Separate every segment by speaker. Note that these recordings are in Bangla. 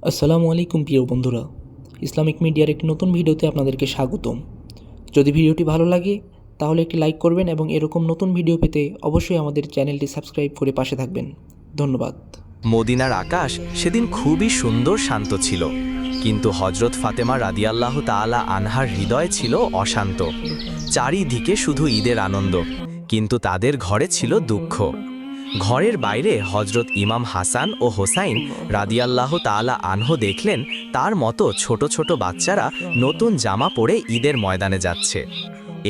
Speaker 1: আসসালামু আলাইকুম প্রিয় বন্ধুরা, ইসলামিক মিডিয়ার একটি নতুন ভিডিওতে আপনাদেরকে স্বাগতম। যদি ভিডিওটি ভালো লাগে তাহলে একটি লাইক করবেন এবং এরকম নতুন ভিডিও পেতে অবশ্যই আমাদের চ্যানেলটি সাবস্ক্রাইব করে পাশে থাকবেন। ধন্যবাদ।
Speaker 2: মদিনার আকাশ সেদিন খুবই সুন্দর শান্ত ছিল, কিন্তু হজরত ফাতেমা রাদিয়াল্লাহু তাআলা আনহার হৃদয় ছিল অশান্ত। চারিদিকে শুধু ঈদের আনন্দ, কিন্তু তাদের ঘরে ছিল দুঃখ। ঘরের বাইরে হজরত ইমাম হাসান ও হোসাইন রাদিয়াল্লাহু তাআলা আনহু দেখলেন তার মতো ছোট ছোট বাচ্চারা নতুন জামা পরে ঈদের ময়দানে যাচ্ছে।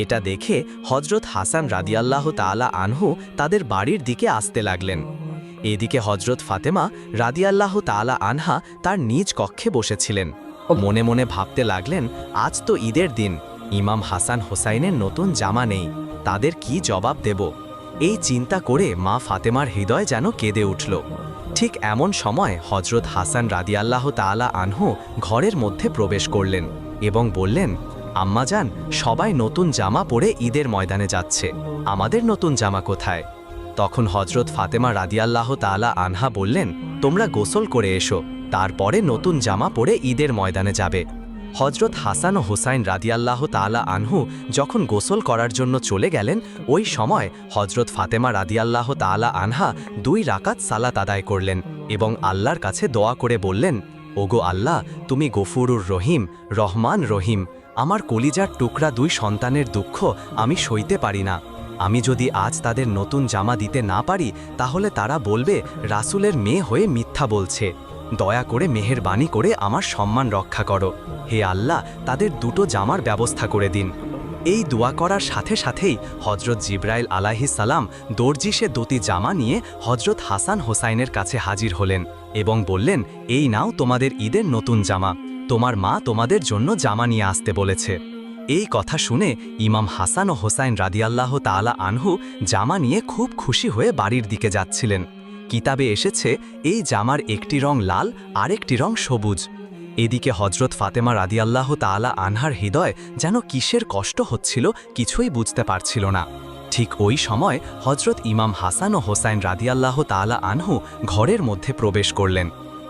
Speaker 2: এটা দেখে হজরত হাসান রাদিয়াল্লাহু তাআলা আনহু তাদের বাড়ির দিকে আসতে লাগলেন। এদিকে হজরত ফাতেমা রাদিয়াল্লাহু তাআলা আনহা তার নিজ কক্ষে বসেছিলেন। মনে মনে ভাবতে লাগলেন, আজ তো ঈদের দিন, ইমাম হাসান হোসাইনের নতুন জামা নেই, তাদের কি জবাব দেব? এই চিন্তা করে মা ফাতেমার হৃদয় যেন কেঁদে উঠল। ঠিক এমন সময় হজরত হাসান রাদিয়াল্লাহু তাআলা আনহু ঘরের মধ্যে প্রবেশ করলেন এবং বললেন, আম্মাজান, সবাই নতুন জামা পরে ঈদের ময়দানে যাচ্ছে, আমাদের নতুন জামা কোথায়? তখন হজরত ফাতেমা রাদিয়াল্লাহু তাআলা আনহা বললেন, তোমরা গোসল করে এসো, তারপরে নতুন জামা পরে ঈদের ময়দানে যাবে। হজরত হাসান ও হুসাইন রাদিয়াল্লাহু তাআলা আনহু যখন গোসল করার জন্য চলে গেলেন, ওই সময় হজরত ফাতেমা রাদিয়াল্লাহু তাআলা আনহা 2 রাকাত সালাত আদায় করলেন এবং আল্লাহর কাছে দোয়া করে বললেন, ওগো আল্লাহ, তুমি গফুরুর রহিম, রহমান রহিম, আমার কলিজার টুকরা 2 সন্তানের দুঃখ আমি সইতে পারি না। আমি যদি আজ তাদের নতুন জামা দিতে না পারি, তাহলে তারা বলবে রাসূলের মেয়ে হয়ে মিথ্যা বলছে। দয়া করে মেহেরবানি করে আমার সম্মান রক্ষা করো। হে আল্লাহ, তাদের 2টো জামার ব্যবস্থা করে দিন। এই দোয়া করার সাথে সাথেই হজরত জিবরাইল আলাইহিস সালাম দর্জি সে 2টি জামা নিয়ে হজরত হাসান হোসাইনের কাছে হাজির হলেন এবং বললেন, এই নাও তোমাদের ঈদের নতুন জামা, তোমার মা তোমাদের জন্য জামা নিয়ে আসতে বলেছে। এই কথা শুনে ইমাম হাসান ও হোসাইন রাদিয়াল্লাহু তাআলা আনহু জামা নিয়ে খুব খুশি হয়ে বাড়ির দিকে যাচ্ছিলেন। কিতাবে এসেছে, এই জামার একটি রং লাল, আরেকটি রং সবুজ। এদিকে হজরত ফাতেমা রাদিয়াল্লাহু তাআলা আনহার হৃদয় যেন কিসের কষ্ট হচ্ছিল কিছুই বুঝতে পারছিল না। ঠিক ওই সময় হজরত ইমাম হাসান ও হোসাইন রাদিয়াল্লাহু তাআলা আনহু ঘরের মধ্যে প্রবেশ করলেন।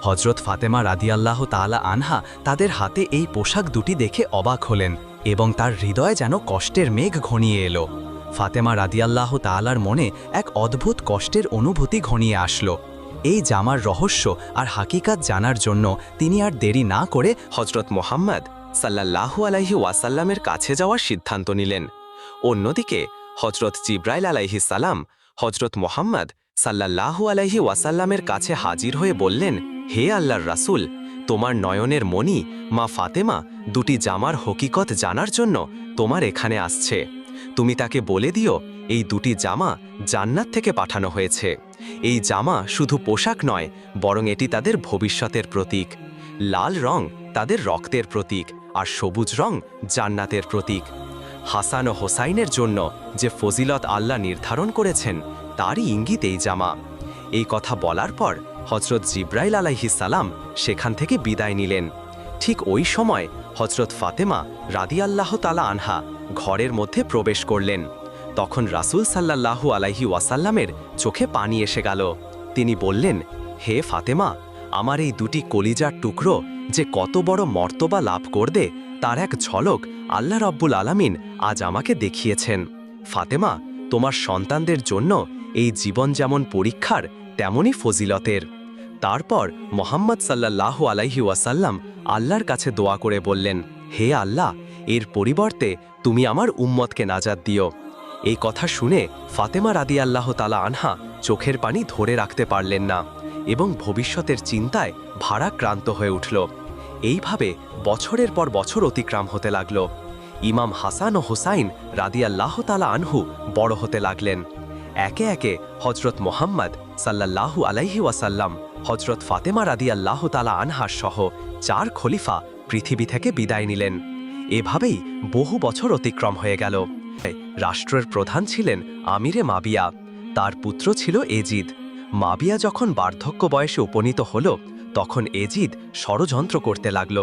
Speaker 2: হজরত ফাতেমা রাদিয়াল্লাহু তাআলা আনহা তাদের হাতে এই পোশাক দুটি দেখে অবাক হলেন এবং তার হৃদয়ে যেন কষ্টের মেঘ ঘনিয়ে এলো। ফাতেমা রাদিয়াল্লাহু তাআলার মনে এক অদ্ভুত কষ্টের অনুভূতি ঘনিয়ে আসলো। এই জামার রহস্য আর হাকিকাত জানার জন্য তিনি আর দেরি না করে হজরত মুহাম্মদ সাল্লাল্লাহু আলাইহি ওয়াসাল্লামের কাছে যাওয়ার সিদ্ধান্ত নিলেন। অন্যদিকে হজরত জিবরাইল আলাইহিস সালাম হজরত মুহাম্মদ সাল্লাল্লাহু আলাইহি ওয়াসাল্লামের কাছে হাজির হয়ে বললেন, হে আল্লাহর রাসূল, তোমার নয়নের মণি মা ফাতেমা 2টি জামার হকিকত জানার জন্য তোমার এখানে আসছে। তুমি তাকে বলে দিও, এই 2টি জামা জান্নাত থেকে পাঠানো হয়েছে। এই জামা শুধু পোশাক নয়, বরং এটি তাদের ভবিষ্যতের প্রতীক। লাল রং তাদের রক্তের প্রতীক, আর সবুজ রং জান্নাতের প্রতীক। হাসান ও হোসাইনের জন্য যে ফজিলত আল্লাহ নির্ধারণ করেছেন, তারই ইঙ্গিত এই জামা। এই কথা বলার পর হজরত জিবরাইল আলাইহিস সালাম সেখান থেকে বিদায় নিলেন। ঠিক ওই সময় হজরত ফাতেমা রাদিয়াল্লাহু তাআলা আনহা ঘরের মধ্যে প্রবেশ করলেন। তখন রাসূল সাল্লাল্লাহু আলাইহি ওয়াসাল্লামের চোখে পানি এসে গেল। তিনি বললেন, হে ফাতেমা, আমার এই 2টি কলিজার টুকরো যে কত বড় মর্তবা লাভ করবে, তার এক ঝলক আল্লাহ রাব্বুল আলামিন আজ আমাকে দেখিয়েছেন। ফাতেমা, তোমার সন্তানদের জন্য এই জীবন যেমন পরীক্ষার, তেমনই ফজিলতের। তারপর মুহাম্মদ সাল্লাল্লাহু আলাইহি ওয়াসাল্লাম আল্লাহর কাছে দোয়া করে বললেন, হে আল্লাহ, এর পরিবর্তে তুমি আমার উম্মতকে নাজাত দিও। এই কথা শুনে ফাতেমা রাদিয়াল্লাহু তাআলা আনহা চোখের পানি ধরে রাখতে পারলেন না এবং ভবিষ্যতের চিন্তায় ভারাক্রান্ত হয়ে উঠল। এইভাবে বছরের পর বছর অতিক্রম হতে লাগল। ইমাম হাসান ও হোসাইন রাদিয়াল্লাহু তাআলা আনহু বড় হতে লাগলেন। একে একে হজরত মুহাম্মদ সাল্লাল্লাহু আলাইহি ওয়াসাল্লাম হজরত ফাতেমা রাদিয়াল্লাহু তাআলা আনহার সহ 4 খলিফা পৃথিবী থেকে বিদায় নিলেন। এভাবেই বহু বছর অতিক্রম হয়ে গেল। রাষ্ট্রের প্রধান ছিলেন আমিরে মাবিয়া, তার পুত্র ছিল এজিদ। মাবিয়া যখন বার্ধক্য বয়সে উপনীত হল, তখন এজিদ ষড়যন্ত্র করতে লাগল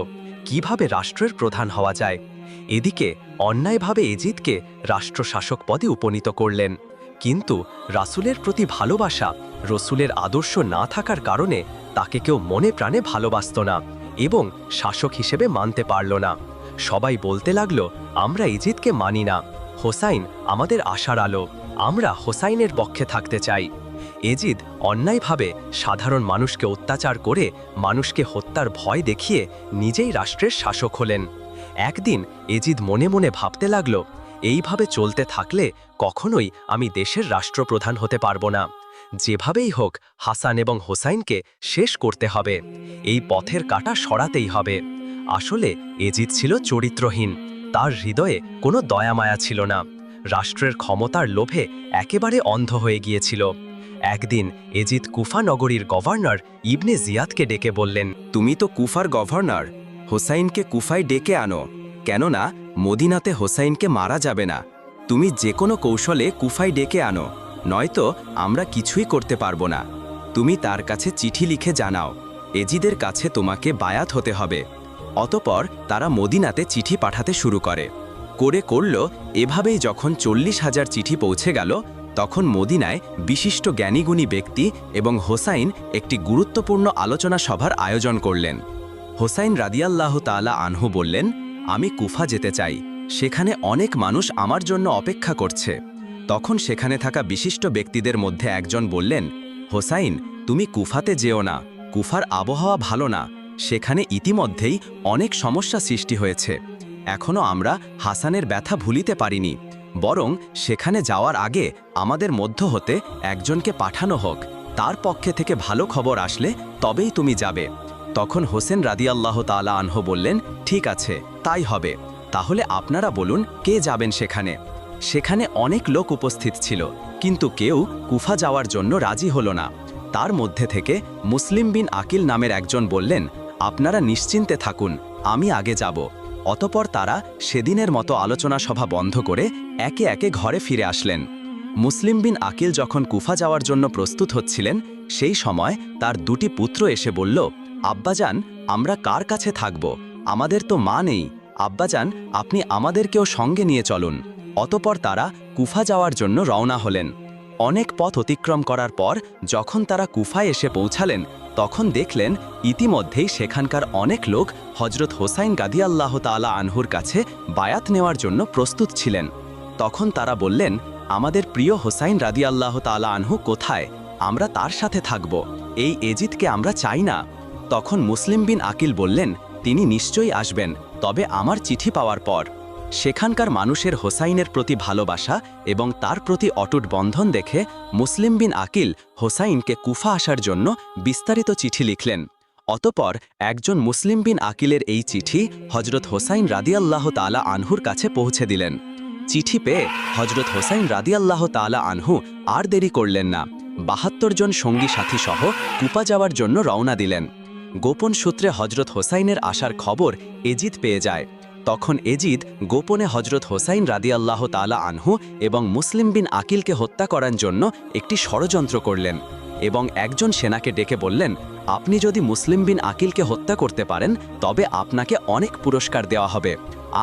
Speaker 2: কিভাবে রাষ্ট্রের প্রধান হওয়া যায়। এদিকে অন্যায়ভাবে এজিদকে রাষ্ট্রশাসক পদে উপনীত করলেন। কিন্তু রাসূলের প্রতি ভালোবাসা, রসূলের আদর্শ না থাকার কারণে তাকে কেউ মনে প্রাণে ভালোবাসত না এবং শাসক হিসেবে মানতে পারল না। সবাই বলতে লাগলো, আমরা ইজিদকে মানি না, হোসাইন আমাদের আশার আলো, আমরা হোসাইনের পক্ষে থাকতে চাই। এজিদ অন্যায়ভাবে সাধারণ মানুষকে অত্যাচার করে মানুষকে হত্যার ভয় দেখিয়ে নিজেই রাষ্ট্রের শাসক হলেন। একদিন এজিদ মনে মনে ভাবতে লাগলো, এইভাবে চলতে থাকলে কখনোই আমি দেশের রাষ্ট্রপ্রধান হতে পারবো না। যেভাবেই হোক হাসান এবং হোসাইনকে শেষ করতে হবে, এই পথের কাঁটা সরাতেই হবে। আসলে এজিদ ছিল চরিত্রহীন, তার হৃদয়ে কোনো দয়ামায়া ছিল না, রাষ্ট্রের ক্ষমতার লোভে একেবারে অন্ধ হয়ে গিয়েছিল। একদিন এজিদ কুফা নগরীর গভর্নর ইবনে জিয়াদকে ডেকে বললেন, তুমি তো কুফার গভর্নর, হোসাইনকে কুফায় ডেকে আনো, কেননা মদিনাতে হোসাইনকে মারা যাবে না। তুমি যে কোনো কৌশলে কুফায় ডেকে আনো, নয়তো আমরা কিছুই করতে পারবো না। তুমি তার কাছে চিঠি লিখে জানাও এজিদের কাছে তোমাকে বায়াত হতে হবে। অতপর তারা মদিনাতে চিঠি পাঠাতে শুরু করল। এভাবেই যখন 40,000 চিঠি পৌঁছে গেল, তখন মদিনায় বিশিষ্ট জ্ঞানীগুণী ব্যক্তি এবং হোসাইন একটি গুরুত্বপূর্ণ আলোচনা সভার আয়োজন করলেন। হোসাইন রাদিয়াল্লাহু তাআলা আনহু বললেন, আমি কুফা যেতে চাই, সেখানে অনেক মানুষ আমার জন্য অপেক্ষা করছে। তখন সেখানে থাকা বিশিষ্ট ব্যক্তিদের মধ্যে একজন বললেন, হোসাইন, তুমি কুফাতে যেও না, কুফার আবহাওয়া ভালো না, সেখানে ইতিমধ্যেই অনেক সমস্যা সৃষ্টি হয়েছে। এখনও আমরা হাসানের ব্যথা ভুলিতে পারিনি, বরং সেখানে যাওয়ার আগে আমাদের মধ্য হতে একজনকে পাঠানো হোক, তার পক্ষে থেকে ভালো খবর আসলে তবেই তুমি যাবে। তখন হোসেন রাদিয়াল্লাহু তাআলা আনহু বললেন, ঠিক আছে, তাই হবে। তাহলে আপনারা বলুন কে যাবেন সেখানে। সেখানে অনেক লোক উপস্থিত ছিল, কিন্তু কেউ কুফা যাওয়ার জন্য রাজি হলো না। তার মধ্যে থেকে মুসলিম বিন আকিল নামের একজন বললেন, আপনারা নিশ্চিন্তে থাকুন, আমি আগে যাব। অতপর তারা সেদিনের মতো আলোচনা সভা বন্ধ করে একে একে ঘরে ফিরে আসলেন। মুসলিম বিন আকিল যখন কুফা যাওয়ার জন্য প্রস্তুত হচ্ছিলেন, সেই সময় তার দুটি পুত্র এসে বলল, আব্বাজান, আমরা কার কাছে থাকব? আমাদের তো মা নেই, আব্বাজান আপনি আমাদেরকেও সঙ্গে নিয়ে চলুন। অতপর তারা কুফা যাওয়ার জন্য রওনা হলেন। অনেক পথ অতিক্রম করার পর যখন তারা কুফায় এসে পৌঁছালেন, তখন দেখলেন ইতিমধ্যেই সেখানকার অনেক লোক হজরত হোসাইন রাদিয়াল্লাহু তাআলা আনহুর কাছে বায়াত নেওয়ার জন্য প্রস্তুত ছিলেন। তখন তারা বললেন, আমাদের প্রিয় হোসাইন রাদিয়াল্লাহু তাআলা আনহু কোথায়? আমরা তার সাথে থাকব, এই এজিদকে আমরা চাই না। তখন মুসলিম বিন আকিল বললেন, তিনি নিশ্চয়ই আসবেন, তবে আমার চিঠি পাওয়ার পর। সেখানকার মানুষের হোসাইনের প্রতি ভালোবাসা এবং তার প্রতি অটুট বন্ধন দেখে মুসলিম বিন আকিল হোসাইনকে কুফা আসার জন্য বিস্তারিত চিঠি লিখলেন। অতপর একজন মুসলিম বিন আকিলের এই চিঠি হজরত হোসাইন রাদিয়াল্লাহু তাআলা আনহুর কাছে পৌঁছে দিলেন। চিঠি পেয়ে হজরত হোসাইন রাদিয়াল্লাহু তাআলা আনহু আর দেরি করলেন না, ৭২ জন সঙ্গী সাথী সহ কুফা যাওয়ার জন্য রওনা দিলেন। গোপন সূত্রে হজরত হোসাইনের আসার খবর এজিদ পেয়ে যায়। তখন এজিদ গোপনে হজরত হোসাইন রাদিয়াল্লাহু তাআলা আনহু এবং মুসলিম বিন আকিলকে হত্যা করার জন্য একটি ষড়যন্ত্র করলেন এবং একজন সেনাকে ডেকে বললেন, আপনি যদি মুসলিম বিন আকিলকে হত্যা করতে পারেন তবে আপনাকে অনেক পুরস্কার দেওয়া হবে।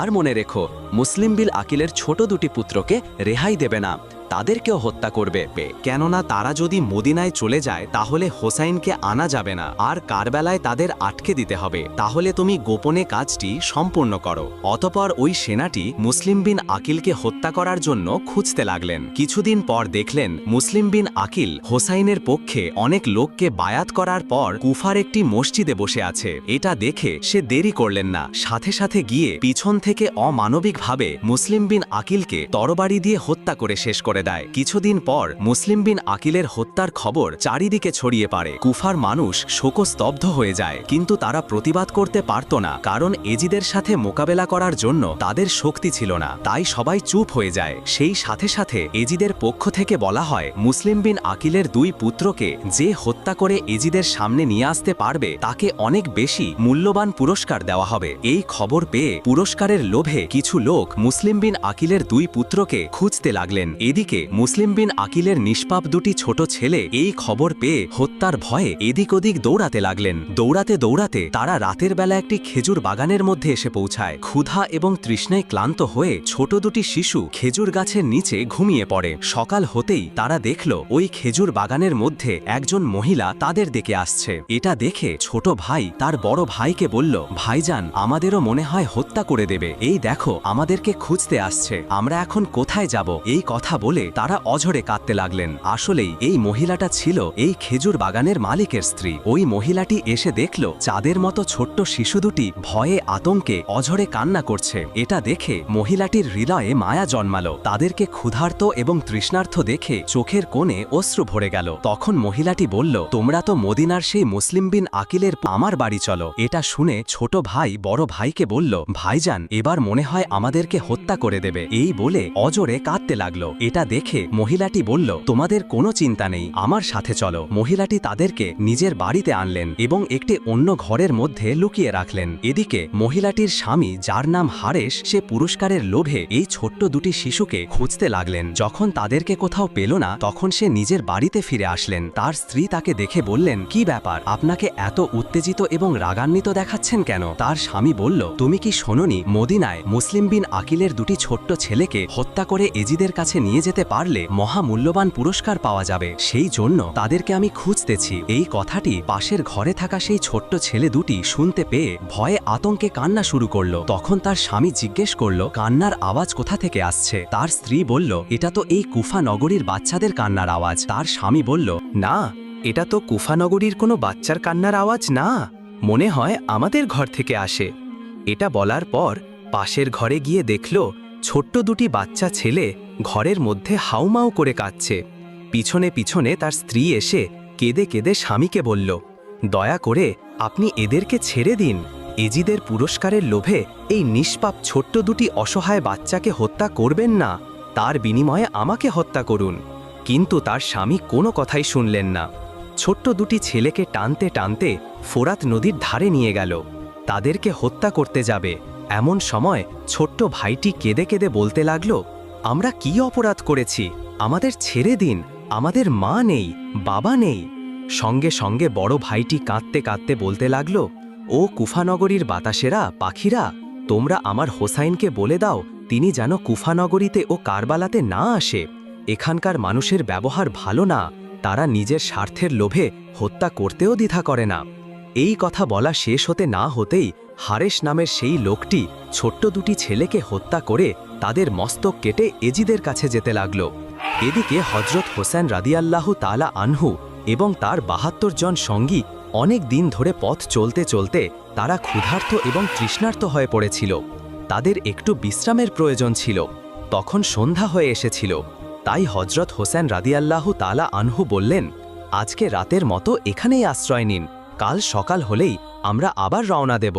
Speaker 2: আর মনে রেখো, মুসলিম বিন আকিলের ছোট দুটি পুত্রকে রেহাই দেবে না, তাদেরকেও হত্যা করবে, কেননা তারা যদি মদিনায় চলে যায় তাহলে হোসাইনকে আনা যাবে না, আর কারবালায় তাদের আটকে দিতে হবে। তাহলে তুমি গোপনে কাজটি সম্পূর্ণ করো। অতপর ওই সেনাটি মুসলিম বিন আকিলকে হত্যা করার জন্য খুঁজতে লাগলেন। কিছুদিন পর দেখলেন মুসলিম বিন আকিল হোসাইনের পক্ষে অনেক লোককে বায়াত করার পর কুফার একটি মসজিদে বসে আছে। এটা দেখে সে দেরি করলেন না, সাথে সাথে গিয়ে পিছন থেকে অমানবিকভাবে মুসলিম বিন আকিলকে তরবারি দিয়ে হত্যা করে শেষ করে দেয়। কিছুদিন পর মুসলিম বিন আকিলের হত্যার খবর চারিদিকে ছড়িয়ে পড়ে। কুফার মানুষ শোকস্তব্ধ হয়ে যায়, কিন্তু তারা প্রতিবাদ করতে পারত না, কারণ এজিদের সাথে মোকাবেলা করার জন্য তাদের শক্তি ছিল না। তাই সবাই চুপ হয়ে যায়। সেই সাথে সাথে এজিদের পক্ষ থেকে বলা হয়, মুসলিম বিন আকিলের দুই পুত্রকে যে হত্যা করে এজিদের সামনে নিয়ে আসতে পারবে তাকে অনেক বেশি মূল্যবান পুরস্কার দেওয়া হবে। এই খবর পেয়ে পুরস্কারের লোভে কিছু লোক মুসলিম বিন আকিলের দুই পুত্রকে খুঁজতে লাগলেন। এদিকে এদিকে মুসলিম বিন আকিলের নিষ্পাপ দুটি ছোট ছেলে এই খবর পেয়ে হত্যার ভয়ে এদিক ওদিক দৌড়াতে লাগলেন। দৌড়াতে দৌড়াতে তারা রাতের বেলা একটি খেজুর বাগানের মধ্যে এসে পৌঁছায়। ক্ষুধা এবং তৃষ্ণায় ক্লান্ত হয়ে ছোট দুটি শিশু খেজুর গাছের নিচে ঘুমিয়ে পড়ে। সকাল হতেই তারা দেখল ওই খেজুর বাগানের মধ্যে একজন মহিলা তাদের দিকে আসছে। এটা দেখে ছোট ভাই তার বড় ভাইকে বলল, ভাইজান, আমাদেরও মনে হয় হত্যা করে দেবে। এই দেখো, আমাদেরকে খুঁজতে আসছে, আমরা এখন কোথায় যাব? এই কথা বলে তারা অঝরে কাঁদতে লাগলেন। আসলেই এই মহিলাটা ছিল এই খেজুর বাগানের মালিকের স্ত্রী। ওই মহিলাটি এসে দেখল চাঁদের মতো ছোট্ট শিশু দুটি ভয়ে আতঙ্কে অঝরে কান্না করছে। এটা দেখে মহিলাটির হৃদয়ে মায়া জন্মালো। তাদেরকে ক্ষুধার্ত এবং তৃষ্ণার্থ দেখে চোখের কোণে অশ্রু ভরে গেল। তখন মহিলাটি বলল, তোমরা তো মদিনার সেই মুসলিম বিন আকিলের আমার বাড়ি চলো। এটা শুনে ছোট ভাই বড় ভাইকে বলল, ভাইজান, এবার মনে হয় আমাদেরকে হত্যা করে দেবে। এই বলে অজরে কাঁদতে লাগলো। এটা দেখে মহিলাটি বলল, তোমাদের কোনো চিন্তা নেই, আমার সাথে চলো। মহিলাটি তাদেরকে নিজের বাড়িতে আনলেন এবং একটি অন্য ঘরের মধ্যে লুকিয়ে রাখলেন। এদিকে মহিলাটির স্বামী, যার নাম হারেশ, সে পুরস্কারের লোভে এই ছোট্ট দুটি শিশুকে খুঁজতে লাগলেন। যখন তাদেরকে কোথাও পেল না, তখন সে নিজের বাড়িতে ফিরে আসলেন। তার স্ত্রী তাকে দেখে বললেন, কি ব্যাপার, আপনাকে এত উত্তেজিত এবং রাগান্বিত দেখাচ্ছেন কেন? তার স্বামী বলল, তুমি কি শোনোনি, মদিনায় মুসলিম বিন আকিলের দুটি ছোট্ট ছেলেকে হত্যা করে এজিদের কাছে নিয়ে যেতে পারলে মহামূল্যবান পুরস্কার পাওয়া যাবে, সেই জন্য তাদেরকে আমি খুঁজতেছি। এই কথাটি পাশের ঘরে থাকা সেই ছোট্ট ছেলে দুটি শুনতে পেয়ে ভয়ে আতঙ্কে কান্না শুরু করলো। তখন তার স্বামী জিজ্ঞেস করলো, কান্নার আওয়াজ কোথা থেকে আসছে? তার স্ত্রী বলল, এটা তো এই কুফা নগরীর বাচ্চাদের কান্নার আওয়াজ। তার স্বামী বলল, না, এটা তো কুফা নগরীর কোনো বাচ্চার কান্নার আওয়াজ না, মনে হয় আমাদের ঘর থেকে আসে। এটা বলার পর পাশের ঘরে গিয়ে দেখল ছোট্ট দুটি বাচ্চা ছেলে ঘরের মধ্যে হাউমাউ করে কাঁদছে। পিছনে পিছনে তার স্ত্রী এসে কেঁদে কেঁদে স্বামীকে বলল, দয়া করে আপনি এদেরকে ছেড়ে দিন। এজিদের পুরস্কারের লোভে এই নিষ্পাপ ছোট্ট দুটি অসহায় বাচ্চাকে হত্যা করবেন না, তার বিনিময়ে আমাকে হত্যা করুন। কিন্তু তার স্বামী কোনো কথাই শুনলেন না। ছোট্ট দুটি ছেলেকে টানতে টানতে ফোরাত নদীর ধারে নিয়ে গেল। তাদেরকে হত্যা করতে যাবে এমন সময় ছোট্ট ভাইটি কেঁদে কেঁদে বলতে লাগল, আমরা কি অপরাধ করেছি? আমাদের ছেড়ে দিন, আমাদের মা নেই, বাবা নেই। সঙ্গে সঙ্গে বড় ভাইটি কাঁদতে কাঁদতে বলতে লাগল, ও কুফানগরীর বাতাসেরা, পাখিরা, তোমরা আমার হোসাইনকে বলে দাও তিনি যেন কুফানগরীতে ও কারবালাতে না আসে। এখানকার মানুষের ব্যবহার ভালো না, তারা নিজের স্বার্থের লোভে হত্যা করতেও দ্বিধা করে না। এই কথা বলা শেষ হতে না হতেই হারেশ নামের সেই লোকটি ছোট্ট দুটি ছেলেকে হত্যা করে তাদের মস্তক কেটে এজিদের কাছে যেতে লাগল। এদিকে হজরত হোসেন রাদিয়াল্লাহু তাআলা আনহু এবং তার ৭২ জন সঙ্গী অনেক দিন ধরে পথ চলতে চলতে তারা ক্ষুধার্ত এবং তৃষ্ণার্ত হয়ে পড়েছিল। তাদের একটু বিশ্রামের প্রয়োজন ছিল। তখন সন্ধ্যা হয়ে এসেছিল। তাই হজরত হোসেন রাদিয়াল্লাহু তাআলা আনহু বললেন, আজকে রাতের মতো এখানেই আশ্রয় নিন, কাল সকাল হলেই আমরা আবার রওনা দেব।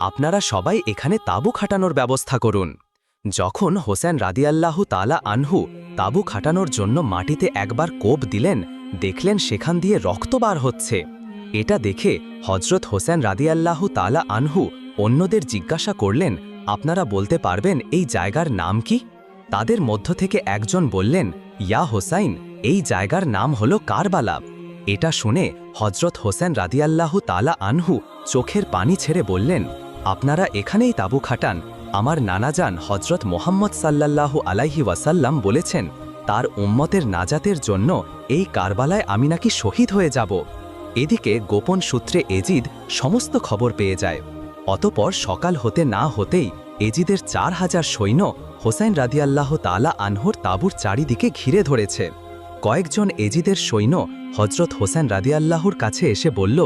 Speaker 2: আপনারা সবাই এখানে তাঁবু খাটানোর ব্যবস্থা করুন। যখন হোসেন রাদিয়াল্লাহু তাআলা আনহু তাঁবু খাটানোর জন্য মাটিতে একবার কোপ দিলেন, দেখলেন সেখান দিয়ে রক্ত বার হচ্ছে। এটা দেখে হজরত হোসেন রাদিয়াল্লাহু তাআলা আনহু অন্যদের জিজ্ঞাসা করলেন, আপনারা বলতে পারবেন এই জায়গার নাম কি? তাদের মধ্য থেকে একজন বললেন, ইয়া হোসাইন, এই জায়গার নাম হলো কারবালা। এটা শুনে হজরত হোসেন রাদিয়াল্লাহু তাআলা আনহু চোখের পানি ছেড়ে বললেন, আপনারা এখানেই তাঁবু খাটান। আমার নানাজান হজরত মোহাম্মদ সাল্লাল্লাহু আলাইহি ওয়াসাল্লাম বলেছেন, তার উম্মতের নাজাতের জন্য এই কারবালায় আমি নাকি শহীদ হয়ে যাব। এদিকে গোপন সূত্রে এজিদ সমস্ত খবর পেয়ে যায়। অতপর সকাল হতে না হতেই এজিদের ৪,০০০ সৈন্য হোসাইন রাদিয়াল্লাহু তাআলা আনহুর তাঁবুর চারিদিকে ঘিরে ধরেছে। কয়েকজন এজিদের সৈন্য হজরত হোসেন রাদিয়াল্লাহুর কাছে এসে বলল,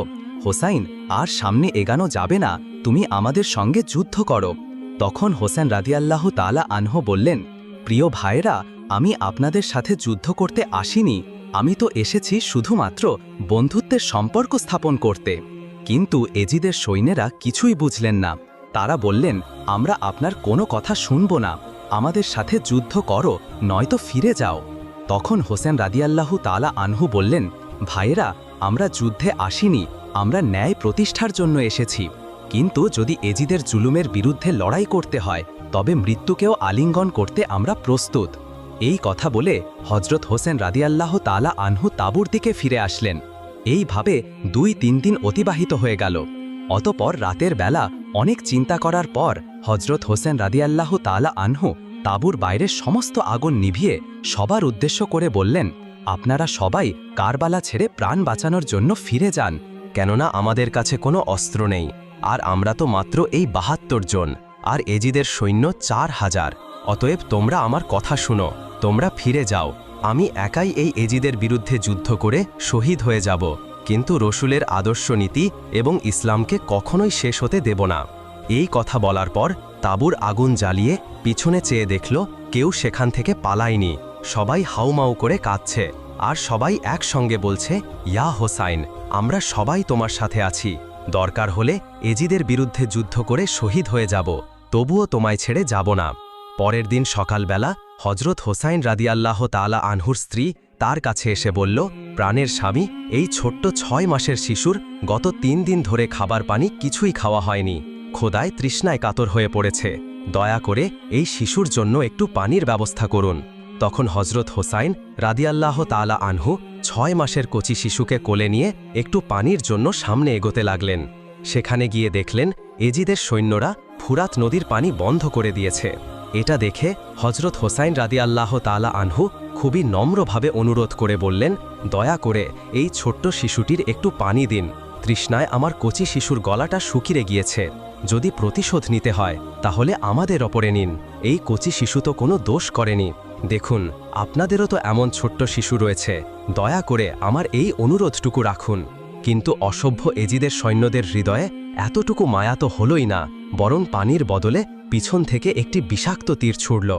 Speaker 2: হোসাইন, আর সামনে এগানো যাবে না, তুমি আমাদের সঙ্গে যুদ্ধ করো। তখন হোসেন রাদিয়াল্লাহু তাআলা আনহু বললেন, প্রিয় ভাইরা, আমি আপনাদের সাথে যুদ্ধ করতে আসিনি, আমি তো এসেছি শুধুমাত্র বন্ধুত্বের সম্পর্ক স্থাপন করতে। কিন্তু এজিদের সৈন্যেরা কিছুই বুঝলেন না। তারা বললেন, আমরা আপনার কোনো কথা শুনব না, আমাদের সাথে যুদ্ধ করো, নয়তো ফিরে যাও। তখন হোসেন রাদিয়াল্লাহু তাআলা আনহু বললেন, ভাইয়েরা, আমরা যুদ্ধে আসিনি, আমরা ন্যায় প্রতিষ্ঠার জন্য এসেছি। কিন্তু যদি এজিদের জুলুমের বিরুদ্ধে লড়াই করতে হয়, তবে মৃত্যুকেও আলিঙ্গন করতে আমরা প্রস্তুত। এই কথা বলে হজরত হোসেন রাদিয়াল্লাহু তাআলা আনহু তাঁবুর দিকে ফিরে আসলেন। এইভাবে 2-3 দিন অতিবাহিত হয়ে গেল। অতপর রাতের বেলা অনেক চিন্তা করার পর হজরত হোসেন রাদিয়াল্লাহু তাআলা আনহু তাঁবুর বাইরের সমস্ত আগুন নিভিয়ে সবার উদ্দেশ্য করে বললেন, আপনারা সবাই কারবালা ছেড়ে প্রাণ বাঁচানোর জন্য ফিরে যান, কেননা আমাদের কাছে কোনো অস্ত্র নেই, আর আমরা তো মাত্র এই 72 জন, আর এজিদের সৈন্য 4000। অতএব তোমরা আমার কথা শুনো, তোমরা ফিরে যাও। আমি একাই এই এজিদের বিরুদ্ধে যুদ্ধ করে শহীদ হয়ে যাব, কিন্তু রসুলের আদর্শ নীতি এবং ইসলামকে কখনোই শেষ হতে দেব না। এই কথা বলার পর তাঁবুর আগুন জ্বালিয়ে পিছনে চেয়ে দেখল কেউ সেখান থেকে পালায়নি। সবাই হাউমাউ করে কাঁদছে, আর সবাই একসঙ্গে বলছে, ইয়া হোসাইন, আমরা সবাই তোমার সাথে আছি, দরকার হলে এজিদের বিরুদ্ধে যুদ্ধ করে শহীদ হয়ে যাব, তবুও তোমায় ছেড়ে যাব না। পরের দিন সকালবেলা হজরত হোসাইন রাদিয়াল্লাহু তাআলা আনহুর স্ত্রী তার কাছে এসে বলল, প্রাণের স্বামী, এই ছোট্ট 6 মাসের শিশুর গত 3 দিন ধরে খাবার পানি কিছুই খাওয়া হয়নি, খোদায় তৃষ্ণায় কাতর হয়ে পড়েছে, দয়া করে এই শিশুর জন্য একটু পানির ব্যবস্থা করুন। তখন হজরত হোসাইন রাদিয়াল্লাহু তাআলা আনহু 6 মাসের কচি শিশুকে কোলে নিয়ে একটু পানির জন্য সামনে এগোতে লাগলেন। সেখানে গিয়ে দেখলেন এজিদের সৈন্যরা ফুরাত নদীর পানি বন্ধ করে দিয়েছে। এটা দেখে হজরত হোসাইন রাদিয়াল্লাহু তাআলা আনহু খুবই নম্রভাবে অনুরোধ করে বললেন, দয়া করে এই ছোট্ট শিশুটির একটু পানি দিন, তৃষ্ণায় আমার কচি শিশুর গলাটা শুকিয়ে গিয়েছে, যদি প্রতিশোধ নিতে হয় তাহলে আমাদের ওপরে নিন, এই কচি শিশু তো কোনো দোষ করেনি, দেখুন আপনাদেরও তো এমন ছোট্ট শিশু রয়েছে, দয়া করে আমার এই অনুরোধটুকু রাখুন। কিন্তু অসভ্য এজিদের সৈন্যদের হৃদয়ে এতটুকু মায়া তো হলোই না, বরং পানির বদলে পিছন থেকে একটি বিষাক্ত তীর ছুড়ল,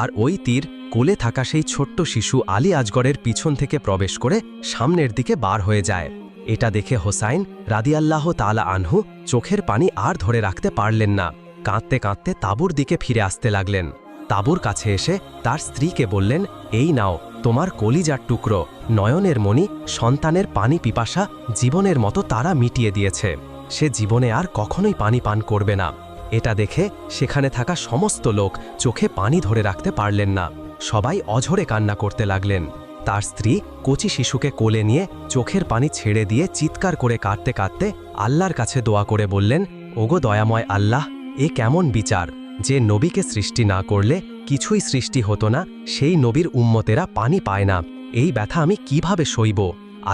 Speaker 2: আর ওই তীর কোলে থাকা সেই ছোট্ট শিশু আলী আজগরের পিছন থেকে প্রবেশ করে সামনের দিকে বার হয়ে যায়। এটা দেখে হোসাইন রাদিয়াল্লাহু তাআলা আনহু চোখের পানি আর ধরে রাখতে পারলেন না, কাঁদতে কাঁদতে তাঁবুর দিকে ফিরে আসতে লাগলেন। তাঁবুর কাছে এসে তার স্ত্রীকে বললেন, এই নাও তোমার কলিজার টুকরো, নয়নের মণি, সন্তানের পানি পিপাসা জীবনের মতো তারা মিটিয়ে দিয়েছে, সে জীবনে আর কখনোই পানি পান করবে না। এটা দেখে সেখানে থাকা সমস্ত লোক চোখে পানি ধরে রাখতে পারলেন না, সবাই অঝরে কান্না করতে লাগলেন। তার স্ত্রী কচি শিশুকে কোলে নিয়ে চোখের পানি ছেড়ে দিয়ে চিৎকার করে কাঁদতে কাঁদতে আল্লাহর কাছে দোয়া করে বললেন, ওগো দয়াময় আল্লাহ, এ কেমন বিচার, যে নবীকে সৃষ্টি না করলে কিছুই সৃষ্টি হতো না, সেই নবীর উম্মতেরা পানি পায় না, এই ব্যথা আমি কিভাবে সইব।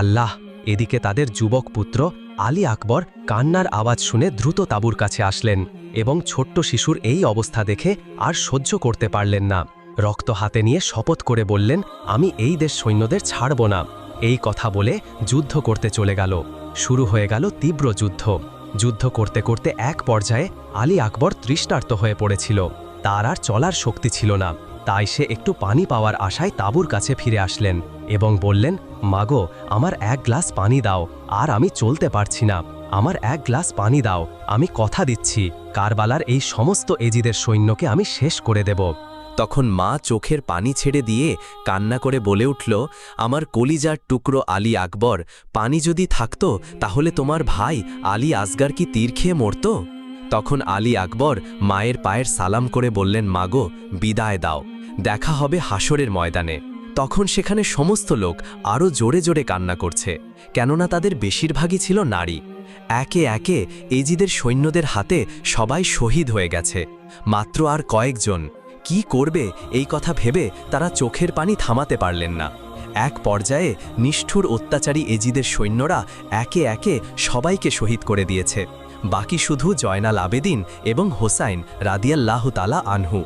Speaker 2: আল্লাহ। এদিকে তাদের যুবক পুত্র আলী আকবর কান্নার আওয়াজ শুনে দ্রুত তাঁবুর কাছে আসলেন এবং ছোট্ট শিশুর এই অবস্থা দেখে আর সহ্য করতে পারলেন না। রক্ত হাতে নিয়ে শপথ করে বললেন, আমি এই দেশ সৈন্যদের ছাড়ব না। এই কথা বলে যুদ্ধ করতে চলে গেল। শুরু হয়ে গেল তীব্র যুদ্ধ। যুদ্ধ করতে করতে এক পর্যায়ে আলী আকবর তৃষ্ণার্ত হয়ে পড়েছিল, তার আর চলার শক্তি ছিল না। তাই সে একটু পানি পাওয়ার আশায় তাঁবুর কাছে ফিরে আসলেন এবং বললেন, মাগো, আমার 1 গ্লাস পানি দাও, আর আমি চলতে পারছি না, আমার 1 গ্লাস পানি দাও, আমি কথা দিচ্ছি কারবালার এই সমস্ত এজিদের সৈন্যকে আমি শেষ করে দেব।
Speaker 3: তখন মা চোখের পানি ছেড়ে দিয়ে কান্না করে বলে উঠল, আমার কলিজার টুকরো আলী আকবর, পানি যদি থাকত তাহলে তোমার ভাই আলী আসগার কি তীর খেয়ে মরত? তখন আলী আকবর মায়ের পায়ের সালাম করে বললেন, মাগো, বিদায় দাও, দেখা হবে হাসরের ময়দানে। তখন সেখানে সমস্ত লোক আরও জোরে জোরে কান্না করছে, কেননা তাদের বেশিরভাগই ছিল নারী। একে একে এজিদের সৈন্যদের হাতে সবাই শহীদ হয়ে গেছে, মাত্র আর কয়েকজন। কি করবে এই কথা ভেবে তারা চোখের পানি থামাতে পারলেন না। এক পর্যায়ে নিষ্ঠুর অত্যাচারী এজিদের সৈন্যরা একে একে সবাইকে শহীদ করে দিয়েছে, বাকি শুধু জয়নাল আবেদিন এবং হোসাইন রাদিয়াল্লাহু তাআলা আনহু।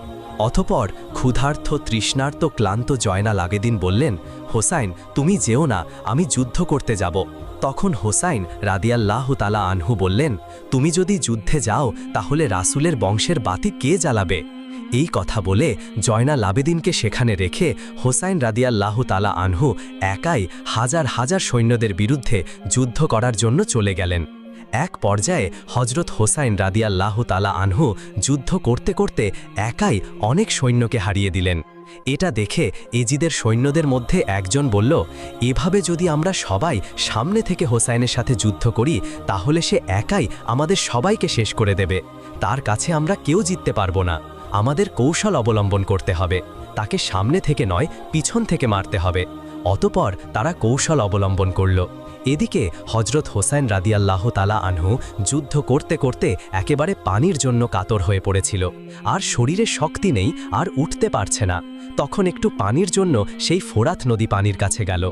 Speaker 3: অতঃপর ক্ষুধার্ত তৃষ্ণার্ত ক্লান্ত জয়নাল আবেদিন বললেন, হোসাইন, তুমি যেও না, আমি যুদ্ধ করতে যাব। তখন হোসাইন রাদিয়াল্লাহু তাআলা আনহু বললেন, তুমি যদি যুদ্ধে যাও তাহলে রাসূলের বংশের বাতি কে জ্বালাবে? এই কথা বলে জয়নাল আবেদিনকে সেখানে রেখে হোসাইন রাদিয়াল্লাহু তাআলা আনহু একাই হাজার হাজার সৈন্যদের বিরুদ্ধে যুদ্ধ করার জন্য চলে গেলেন। এক পর্যায়ে হজরত হোসাইন রাদিয়াল্লাহু তাআলা আনহু যুদ্ধ করতে করতে একাই অনেক সৈন্যকে হারিয়ে দিলেন। এটা দেখে এজিদের সৈন্যদের মধ্যে একজন বলল, এভাবে যদি আমরা সবাই সামনে থেকে হোসাইনের সাথে যুদ্ধ করি তাহলে সে একাই আমাদের সবাইকে শেষ করে দেবে, তার কাছে আমরা কেউ জিততে পারবো না। আমাদের কৌশল অবলম্বন করতে হবে, তাকে সামনে থেকে নয় পিছন থেকে মারতে হবে। অতঃপর তারা কৌশল অবলম্বন করল। এদিকে হজরত হোসাইন রাদিয়াল্লাহু তাআলা আনহু যুদ্ধ করতে করতে একেবারে পানির জন্য কাতর হয়ে পড়েছিল, আর শরীরে শক্তি নেই, আর উঠতে পারছে না। তখন একটু পানির জন্য সেই ফোরাত নদী পানির কাছে গেল।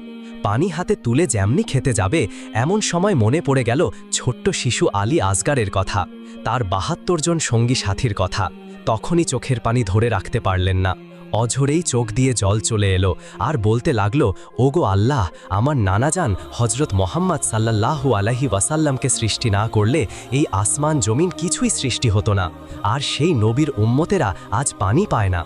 Speaker 3: পানি হাতে তুলে যেমনি খেতে যাবে এমন সময় মনে পড়ে গেল ছোট্ট শিশু আলী আসগারের কথা, তার ৭২ জন সঙ্গী সাথীর কথা। তখনই চোখের পানি ধরে রাখতে পারলেন না, অঝরেই চোখ দিয়ে জল চলে এলো, আর বলতে লাগলো, ওগো আল্লাহ, আমার নানাজান হজরত মোহাম্মদ সাল্লাল্লাহু আলাইহি ওয়াসাল্লামকে সৃষ্টি না করলে এই আসমান জমিন কিছুই সৃষ্টি হতো না, আর সেই নবীর উম্মতেরা আজ পানি পায় না।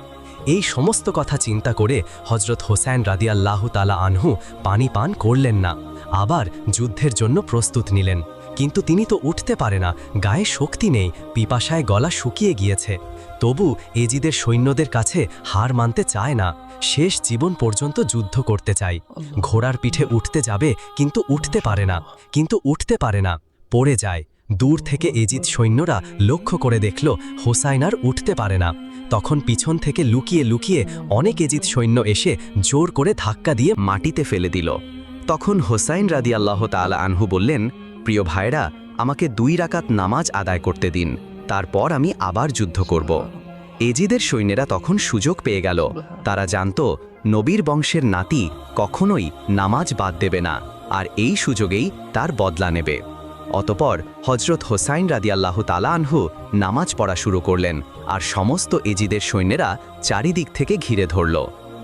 Speaker 3: এই সমস্ত কথা চিন্তা করে হজরত হোসাইন রাদিয়াল্লাহু তাআলা আনহু পানি পান করলেন না, আবার যুদ্ধের জন্য প্রস্তুত নিলেন। কিন্তু তিনি তো উঠতে পারে না, গায়ে শক্তি নেই, পিপাসায় গলা শুকিয়ে গিয়েছে। তবু এজিদের সৈন্যদের কাছে হার মানতে চায় না, শেষ জীবন পর্যন্ত যুদ্ধ করতে চায়। ঘোড়ার পিঠে উঠতে যাবে কিন্তু উঠতে পারে না, পড়ে যায়। দূর থেকে এজিদ সৈন্যরা লক্ষ্য করে দেখল হোসাইন আর উঠতে পারে না। তখন পিছন থেকে লুকিয়ে লুকিয়ে অনেক এজিদ সৈন্য এসে জোর করে ধাক্কা দিয়ে
Speaker 2: মাটিতে ফেলে দিল। তখন হোসাইন রাদিয়াল্লাহু তাআলা আনহু বললেন, প্রিয় ভাইরা, আমাকে 2 রাকাত নামাজ আদায় করতে দিন, তারপর আমি আবার যুদ্ধ করব। এজিদের সৈন্যেরা তখন সুযোগ পেয়ে গেল। তারা জানত নবীর বংশের নাতি কখনোই নামাজ বাদ দেবে না, আর এই সুযোগেই তার বদলা নেবে। অতপর হজরত হোসাইন রাদিয়াল্লাহু তাআলা আনহু নামাজ পড়া শুরু করলেন, আর সমস্ত এজিদের সৈন্যেরা চারিদিক থেকে ঘিরে ধরল।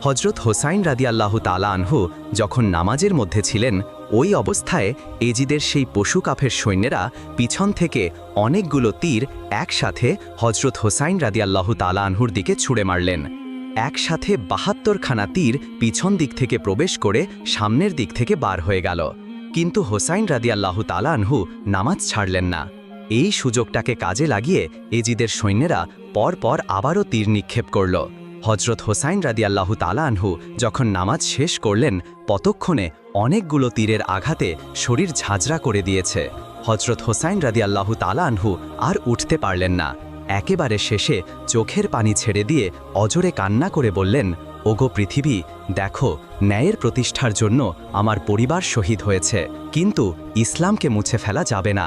Speaker 2: হজরত হোসাইন রাদিয়াল্লাহু তাআলা আনহু যখন নামাজের মধ্যে ছিলেন, ওই অবস্থায় এজিদের সেই পশু কাফের সৈন্যেরা পিছন থেকে অনেকগুলো তীর একসাথে হজরত হোসাইন রাদিয়াল্লাহু তাআলা আনহুর দিকে ছুঁড়ে মারলেন। একসাথে ৭২খানা তীর পিছন দিক থেকে প্রবেশ করে সামনের দিক থেকে বার হয়ে গেল। কিন্তু হোসাইন রাদিয়াল্লাহু তাআলা আনহু নামাজ ছাড়লেন না। এই সুযোগটাকে কাজে লাগিয়ে এজিদের সৈন্যেরা পরপর আবারও তীর নিক্ষেপ করল। হজরত হোসাইন রাদিয়াল্লাহু তাআলা আনহু যখন নামাজ শেষ করলেন, ততক্ষণে অনেকগুলো তীরের আঘাতে শরীর ঝাঁঝরা করে দিয়েছে। হজরত হোসাইন রাদিয়াল্লাহু তাআলা আনহু আর উঠতে পারলেন না। একেবারে শেষে চোখের পানি ছেড়ে দিয়ে অজরে কান্না করে বললেন, ওগো পৃথিবী, দেখো, ন্যায়ের প্রতিষ্ঠার জন্য আমার পরিবার শহীদ হয়েছে, কিন্তু ইসলামকে মুছে ফেলা যাবে না।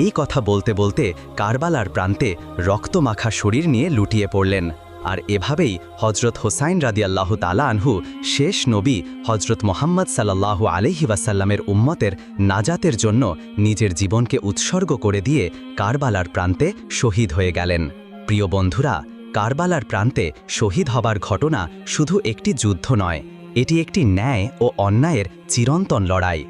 Speaker 2: এই কথা বলতে বলতে কারবালার প্রান্তে রক্তমাখা শরীর নিয়ে লুটিয়ে পড়লেন। আর এভাবেই হজরত হোসাইন রাদিয়াল্লাহু তাআলা আনহু শেষ নবী হজরত মোহাম্মদ সাল্লাল্লাহু আলাইহি ওয়াসাল্লামের উম্মতের নাজাতের জন্য নিজের জীবনকে উৎসর্গ করে দিয়ে কারবালার প্রান্তে শহীদ হয়ে গেলেন। প্রিয় বন্ধুরা, কারবালার প্রান্তে শহীদ হবার ঘটনা শুধু একটি যুদ্ধ নয়, এটি একটি ন্যায় ও অন্যায়ের চিরন্তন লড়াই।